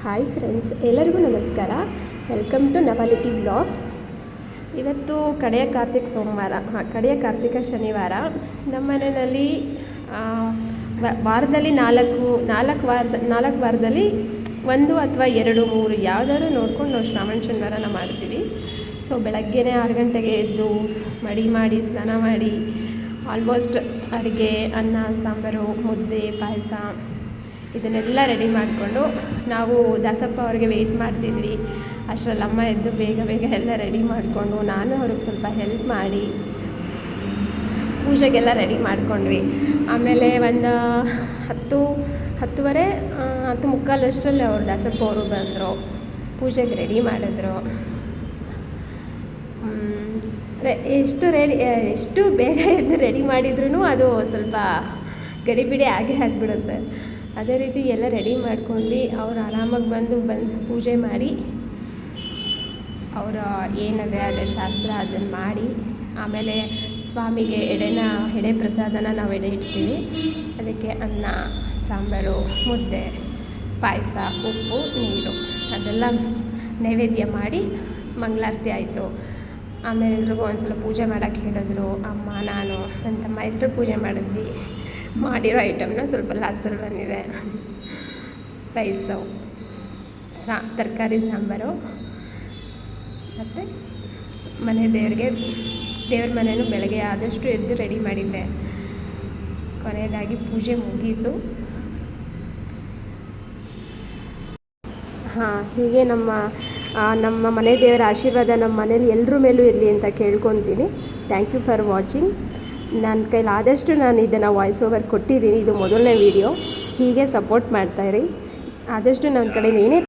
Hi friends, ಎಲ್ಲರಿಗೂ ನಮಸ್ಕಾರ. Welcome to novelty blogs. ಇವತ್ತು ಕಡೆಯ ಕಾರ್ತಿಕ ಶನಿವಾರ. ನಮ್ಮ ಮನೆಯಲ್ಲಿ ವಾರದಲ್ಲಿ ನಾಲ್ಕು ವಾರದಲ್ಲಿ 1 ಅಥವಾ 2 3 ಯಾವುದಾದ್ರು ನೋಡ್ಕೊಂಡು ನಾವು ಶ್ರಾವಣ ಶನಿವಾರನ ಮಾಡ್ತೀವಿ. ಸೊ ಬೆಳಗ್ಗೆ 6 ಗಂಟೆಗೆ ಎದ್ದು ಮಡಿ ಮಾಡಿ ಸ್ನಾನ ಮಾಡಿ ಆಲ್ಮೋಸ್ಟ್ ಅಡುಗೆ, ಅನ್ನ, ಸಾಂಬಾರು, ಮುದ್ದೆ, ಪಾಯಸ ಇದನ್ನೆಲ್ಲ ರೆಡಿ ಮಾಡಿಕೊಂಡು ನಾವು ದಾಸಪ್ಪ ಅವ್ರಿಗೆ ವೆಯ್ಟ್ ಮಾಡ್ತಿದ್ವಿ. ಅಷ್ಟರಲ್ಲಿ ಅಮ್ಮ ಎದ್ದು ಬೇಗ ಎಲ್ಲ ರೆಡಿ ಮಾಡಿಕೊಂಡು ನಾನು ಅವ್ರಿಗೆ ಸ್ವಲ್ಪ ಹೆಲ್ಪ್ ಮಾಡಿ ಪೂಜೆಗೆಲ್ಲ ರೆಡಿ ಮಾಡ್ಕೊಂಡ್ವಿ. ಆಮೇಲೆ ಒಂದು 10:30 10:45 ಅಷ್ಟರಲ್ಲಿ ಅವ್ರು ದಾಸಪ್ಪ ಅವರು ಬಂದರು, ಪೂಜೆಗೆ ರೆಡಿ ಮಾಡಿದ್ರು. ಎಷ್ಟು ಬೇಗ ಎದ್ದು ರೆಡಿ ಮಾಡಿದ್ರೂ ಅದು ಸ್ವಲ್ಪ ಗಡಿಬಿಡಿ ಆಗಿಬಿಡುತ್ತೆ. ಅದೇ ರೀತಿ ಎಲ್ಲ ರೆಡಿ ಮಾಡ್ಕೊಂಡು ಅವ್ರು ಆರಾಮಾಗಿ ಬಂದು ಪೂಜೆ ಮಾಡಿ ಅವರ ಏನಿದೆ ಅದೇ ಶಾಸ್ತ್ರ ಅದನ್ನು ಮಾಡಿ, ಆಮೇಲೆ ಸ್ವಾಮಿಗೆ ಎಡೆ ಪ್ರಸಾದನ ನಾವು ಎಡೆ ಇಡ್ತೀವಿ. ಅದಕ್ಕೆ ಅನ್ನ, ಸಾಂಬಾರು, ಮುದ್ದೆ, ಪಾಯಸ, ಉಪ್ಪು, ನೀರು ಅದೆಲ್ಲ ನೈವೇದ್ಯ ಮಾಡಿ ಮಂಗಳಾರತಿ ಆಯಿತು. ಆಮೇಲೆ ಎಲ್ರಿಗೂ ಒಂದು ಸಲ ಪೂಜೆ ಮಾಡೋಕ್ಕೆ ಹೇಳಿದ್ರು. ಅಮ್ಮ, ನಾನು, ನನ್ನ ತಮ್ಮ ಎಲ್ಲರೂ ಪೂಜೆ ಮಾಡಿದ್ವಿ. ಮಾಡಿರೋ ಐಟಮ್ನ ಸ್ವಲ್ಪ ಲಾಸ್ಟಲ್ಲಿ ಬಂದಿದೆ. ರೈಸು, ತರಕಾರಿ ಸಾಂಬಾರು, ಮತ್ತು ದೇವ್ರ ಮನೆಯೂ ಬೆಳಗ್ಗೆ ಆದಷ್ಟು ಎದ್ದು ರೆಡಿ ಮಾಡಿದ್ದೆ. ಕೊನೆಯದಾಗಿ ಪೂಜೆ ಮುಗೀತು. ಹೀಗೆ ನಮ್ಮ ಮನೆ ದೇವರ ಆಶೀರ್ವಾದ ನಮ್ಮ ಮನೇಲಿ ಎಲ್ಲರ ಮೇಲೂ ಇರಲಿ ಅಂತ ಕೇಳ್ಕೊತೀನಿ. Thank you for watching. ನನ್ನ ಕೈಲಾದಷ್ಟು ನಾನು ಇದನ್ನು ವಾಯ್ಸ್ ಓವರ್ ಕೊಟ್ಟಿದ್ದೀನಿ. ಇದು ಮೊದಲನೇ ವೀಡಿಯೋ. ಹೀಗೆ ಸಪೋರ್ಟ್ ಮಾಡ್ತಾಯಿರಿ. ಆದಷ್ಟು ನನ್ನ ಕಡೆ ಏನೇ